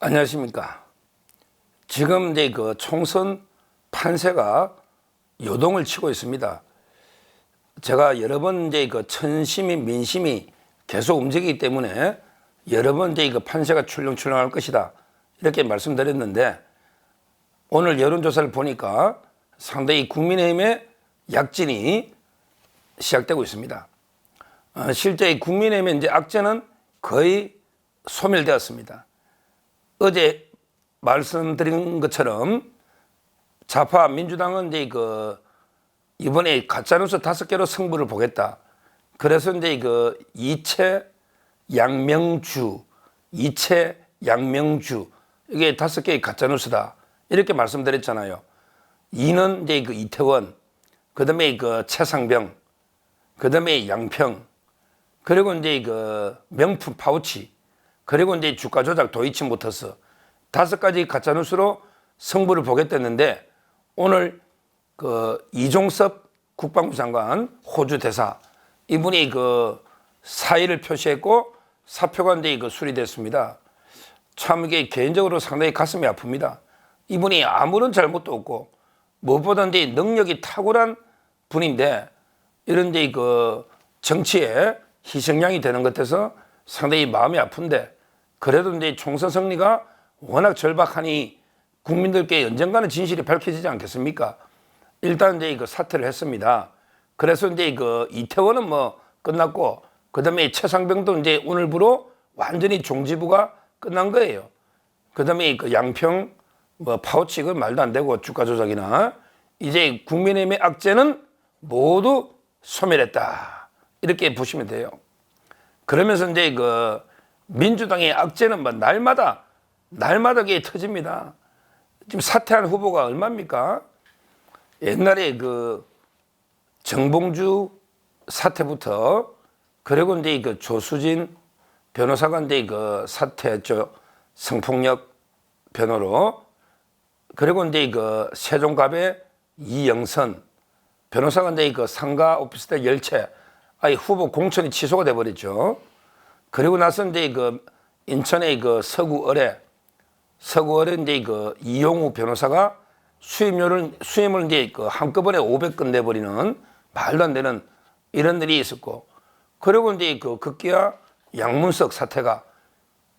안녕하십니까. 지금 이제 그 총선 판세가 요동을 치고 있습니다. 제가 여러 번 이제 그 천심이 민심이 계속 움직이기 때문에 여러 번 이제 그 판세가 출렁출렁할 것이다 이렇게 말씀드렸는데, 오늘 여론조사를 보니까 상당히 국민의힘의 약진이 시작되고 있습니다. 실제 국민의힘의 이제 악재는 거의 소멸되었습니다. 어제 말씀드린 것처럼 좌파 민주당은 이제 이번에 가짜뉴스 5개로 승부를 보겠다. 그래서 이제 이채 양명주 이게 5개의 가짜뉴스다 이렇게 말씀드렸잖아요. 이는 이제 이태원, 그다음에 최상병, 그다음에 양평, 그리고 이제 명품 파우치, 그리고 이제 주가 조작 도이치모터스 5가지 가짜뉴스로 승부를 보겠다는데, 오늘 이종섭 국방부 장관 호주 대사 이분이 사의를 표시했고 사표가 이제 수리됐습니다. 참 이게 개인적으로 상당히 가슴이 아픕니다. 이분이 아무런 잘못도 없고 무엇보다 이제 능력이 탁월한 분인데, 이런 이제 정치에 희생양이 되는 것 같아서 상당히 마음이 아픈데, 그래도 이제 총선 승리가 워낙 절박하니 국민들께 언젠가는 진실이 밝혀지지 않겠습니까? 일단 이제 사퇴를 했습니다. 그래서 이제 이태원은 뭐 끝났고, 그다음에 최상병도 이제 오늘부로 완전히 종지부가 끝난 거예요. 그다음에 양평 뭐 파우치 그 말도 안 되고 주가 조작이나, 이제 국민의힘의 악재는 모두 소멸했다 이렇게 보시면 돼요. 그러면서 이제 민주당의 악재는 뭐 날마다 이게 터집니다. 지금 사퇴한 후보가 얼마입니까? 옛날에 정봉주 사태부터, 그리고 이제 조수진 변호사가 이제 사퇴했죠. 성폭력 변호로. 그리고 이제 세종갑의 이영선 변호사가 이제 상가 오피스텔 열채 후보 공천이 취소가 돼 버렸죠. 그리고 나서 이제 인천의 서구을에 이제 이용우 변호사가 수임을 이제 한꺼번에 500건 내버리는 말도 안 되는 이런 일이 있었고, 그리고 이제 급기야 양문석 사태가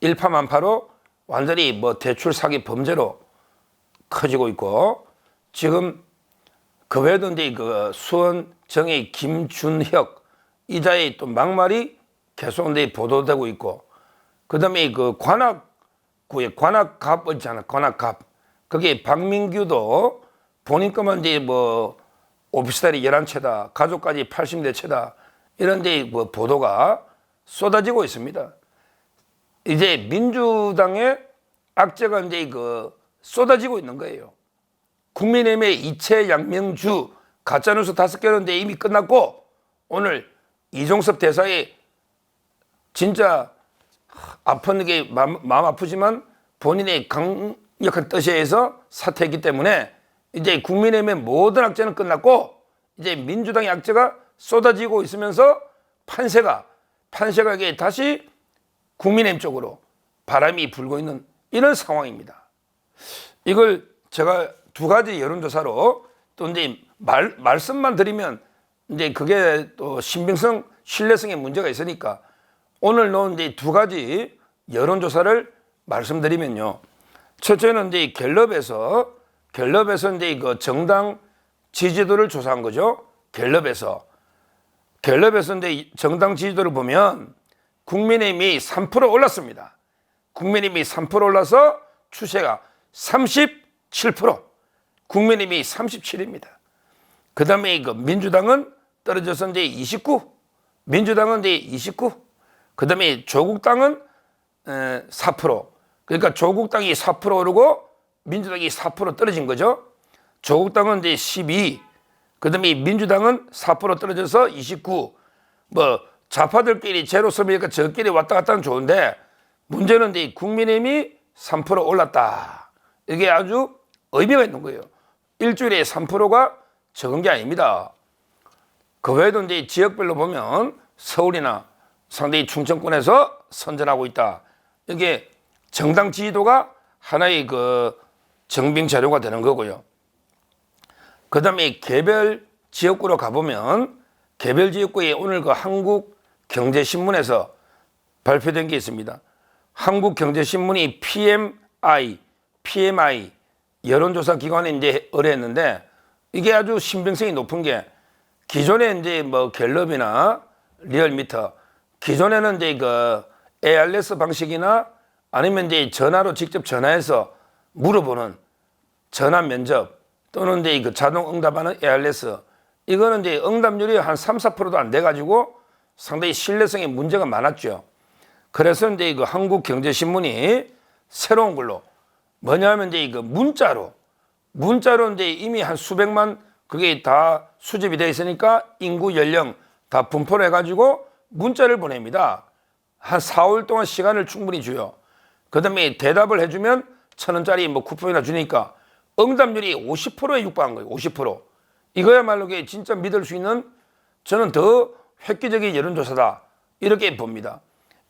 일파만파로 완전히 뭐 대출 사기 범죄로 커지고 있고, 지금 그 외에도 이제 수원 정의 김준혁 이자의 또 막말이 계속 이제 보도되고 있고, 그다음에 관악구의 관악갑 있잖아. 관악갑. 거기에 박민규도 본인 것만 이제 뭐 오피스텔이 11채다, 가족까지 80대채다 이런 데 뭐 보도가 쏟아지고 있습니다. 이제 민주당의 악재가 이제 쏟아지고 있는 거예요. 국민의힘의 이채 양명주 가짜뉴스 5개는 이미 끝났고, 오늘 이종섭 대사의 진짜 아픈 게 마음 아프지만 본인의 강력한 뜻에 의해서 사퇴했기 때문에 이제 국민의힘의 모든 악재는 끝났고, 이제 민주당의 악재가 쏟아지고 있으면서 판세가 이게 다시 국민의힘 쪽으로 바람이 불고 있는 이런 상황입니다. 이걸 제가 2가지 여론조사로 또 이제 말씀만 드리면 이제 그게 또 신빙성, 신뢰성에 문제가 있으니까 오늘 놓은 이제 2가지 여론조사를 말씀드리면요. 첫째는 이제 갤럽에서 이제 정당 지지도를 조사한 거죠. 갤럽에서 이제 정당 지지도를 보면 국민의힘이 3% 올랐습니다. 국민의힘이 3% 올라서 추세가 37%, 국민의힘이 37입니다. 그 다음에 민주당은 떨어져서 이제 29, 민주당은 이제 29, 그 다음에 조국당은 4%. 그러니까 조국당이 4% 오르고 민주당이 4% 떨어진 거죠. 조국당은 이제 12, 그 다음에 민주당은 4% 떨어져서 29. 뭐 좌파들끼리 제로섬이니까 저끼리 왔다 갔다 하면 좋은데, 문제는 이제 국민의힘이 3% 올랐다. 이게 아주 의미가 있는 거예요. 일주일에 3%가 적은 게 아닙니다. 그 외에도 이제 지역별로 보면 서울이나 상당히 충청권에서 선전하고 있다. 이게 정당 지지도가 하나의 그 정빙 자료가 되는 거고요. 그 다음에 개별 지역구로 가보면 개별 지역구에 오늘 그 한국경제신문에서 발표된 게 있습니다. 한국경제신문이 PMI 여론조사 기관에 이제 의뢰했는데 이게 아주 신빙성이 높은 게 기존에 이제 뭐 갤럽이나 리얼미터 기존에는 이제 그 ARS 방식이나 아니면 이제 전화로 직접 전화해서 물어보는 전화 면접 또는 이제 그 자동 응답하는 ARS 이거는 이제 응답률이 한 3, 4%도 안 돼 가지고 상당히 신뢰성에 문제가 많았죠. 그래서 이제 그 한국경제신문이 새로운 걸로 뭐냐면 이제 그 문자로 이제 이미 한 수백만 그게 다 수집이 돼 있으니까 인구 연령 다 분포를 해가지고 문자를 보냅니다. 한 4월 동안 시간을 충분히 줘요. 그 다음에 대답을 해주면 1,000원짜리 뭐 쿠폰이나 주니까 응답률이 50%에 육박한 거예요. 50%. 이거야말로 진짜 믿을 수 있는 저는 더 획기적인 여론조사다. 이렇게 봅니다.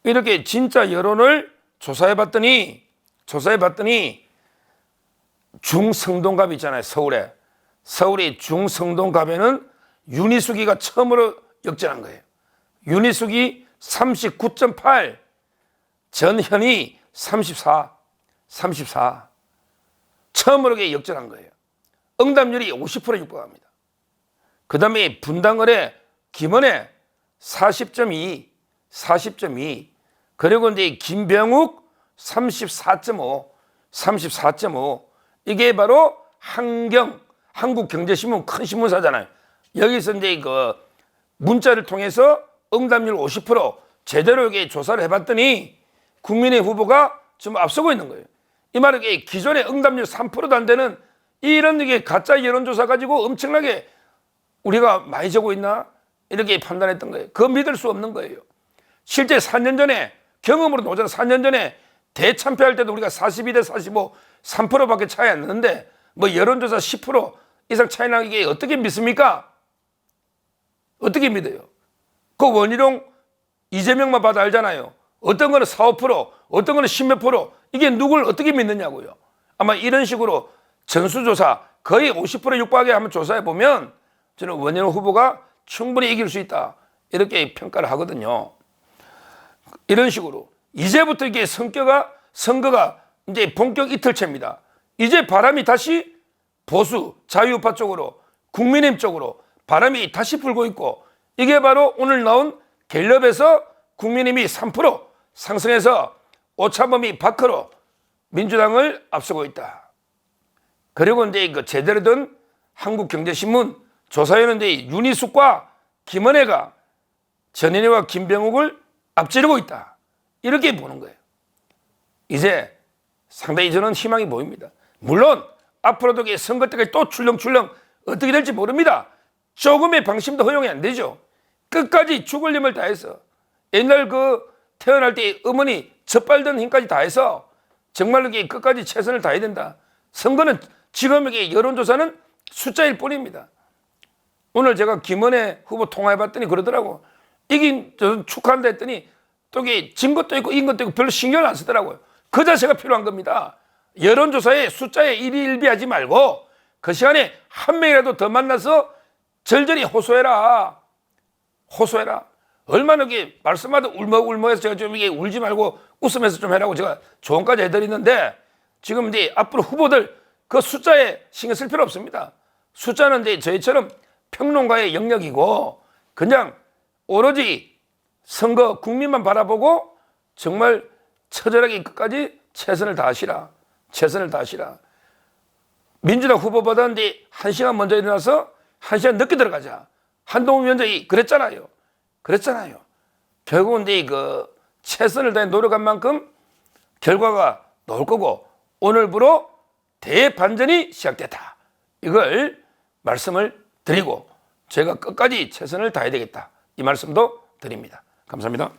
이렇게 진짜 여론을 조사해봤더니 중성동갑 있잖아요. 서울의 중성동갑에는 윤희숙이가 처음으로 역전한 거예요. 윤희숙이 39.8, 전현희 34. 처음으로 역전한 거예요. 응답률이 50%에 육박합니다. 그 다음에 분당을에 김은혜 40.2. 그리고 이제 김병욱 34.5. 이게 바로 한국경제신문 큰 신문사잖아요. 여기서 이제 그 문자를 통해서 응답률 50% 제대로 이게 조사를 해봤더니 국민의 후보가 지금 앞서고 있는 거예요. 이 말은 기존의 응답률 3%도 안 되는 이런 게 가짜 여론조사 가지고 엄청나게 우리가 많이 재고 있나 이렇게 판단했던 거예요. 그거 믿을 수 없는 거예요. 실제 4년 전에 경험으로 노전 4년 전에 대참패할 때도 우리가 42대 45 3%밖에 차이 안 나는데 뭐 여론조사 10% 이상 차이 나는 게 어떻게 믿습니까? 어떻게 믿어요? 그 원희룡 이재명만 봐도 알잖아요. 어떤 거는 4, 5%, 어떤 거는 10몇 %. 이게 누굴 어떻게 믿느냐고요. 아마 이런 식으로 전수조사 거의 50%에 육박하게 한번 조사해 보면 저는 원희룡 후보가 충분히 이길 수 있다. 이렇게 평가를 하거든요. 이런 식으로 이제부터 이게 선거가 이제 본격 이틀째입니다. 이제 바람이 다시 보수 자유우파 쪽으로 국민의힘 쪽으로 바람이 다시 불고 있고 이게 바로 오늘 나온 갤럽에서 국민의힘이 3% 상승해서 오차범위 밖으로 민주당을 앞서고 있다. 그리고 이제 그 제대로 된 한국경제신문 조사에는 이제 윤희숙과 김은혜가 전현희와 김병욱을 앞지르고 있다. 이렇게 보는 거예요. 이제 상당히 저는 희망이 보입니다. 물론 앞으로도 선거 때까지 또 출렁출렁 어떻게 될지 모릅니다. 조금의 방심도 허용이 안 되죠. 끝까지 죽을 힘을 다해서 옛날 그 태어날 때 어머니 젖발던 힘까지 다해서 정말로 끝까지 최선을 다해야 된다. 선거는 지금의 여론조사는 숫자일 뿐입니다. 오늘 제가 김은혜 후보 통화해봤더니 그러더라고. 이긴 저 축하한다 했더니 또 이게 진 것도 있고 이긴 것도 있고 별로 신경을 안 쓰더라고요. 그 자세가 필요한 겁니다. 여론조사에 숫자에 일희일비하지 말고 그 시간에 한 명이라도 더 만나서 절절히 호소해라. 얼마나 이게 말씀하다 울먹울먹해서 제가 좀 이게 울지 말고 웃으면서 좀 해라고 제가 조언까지 해드리는데 지금 이제 앞으로 후보들 그 숫자에 신경 쓸 필요 없습니다. 숫자는 이제 저희처럼 평론가의 영역이고 그냥 오로지 선거 국민만 바라보고 정말 처절하게 끝까지 최선을 다하시라. 민주당 후보보다 이제 1시간 먼저 일어나서 1시간 늦게 들어가자. 한동훈 위원장이 그랬잖아요. 결국은 이제 그 최선을 다해 노력한 만큼 결과가 나올 거고 오늘부로 대반전이 시작됐다. 이걸 말씀을 드리고 제가 끝까지 최선을 다해야 되겠다. 이 말씀도 드립니다. 감사합니다.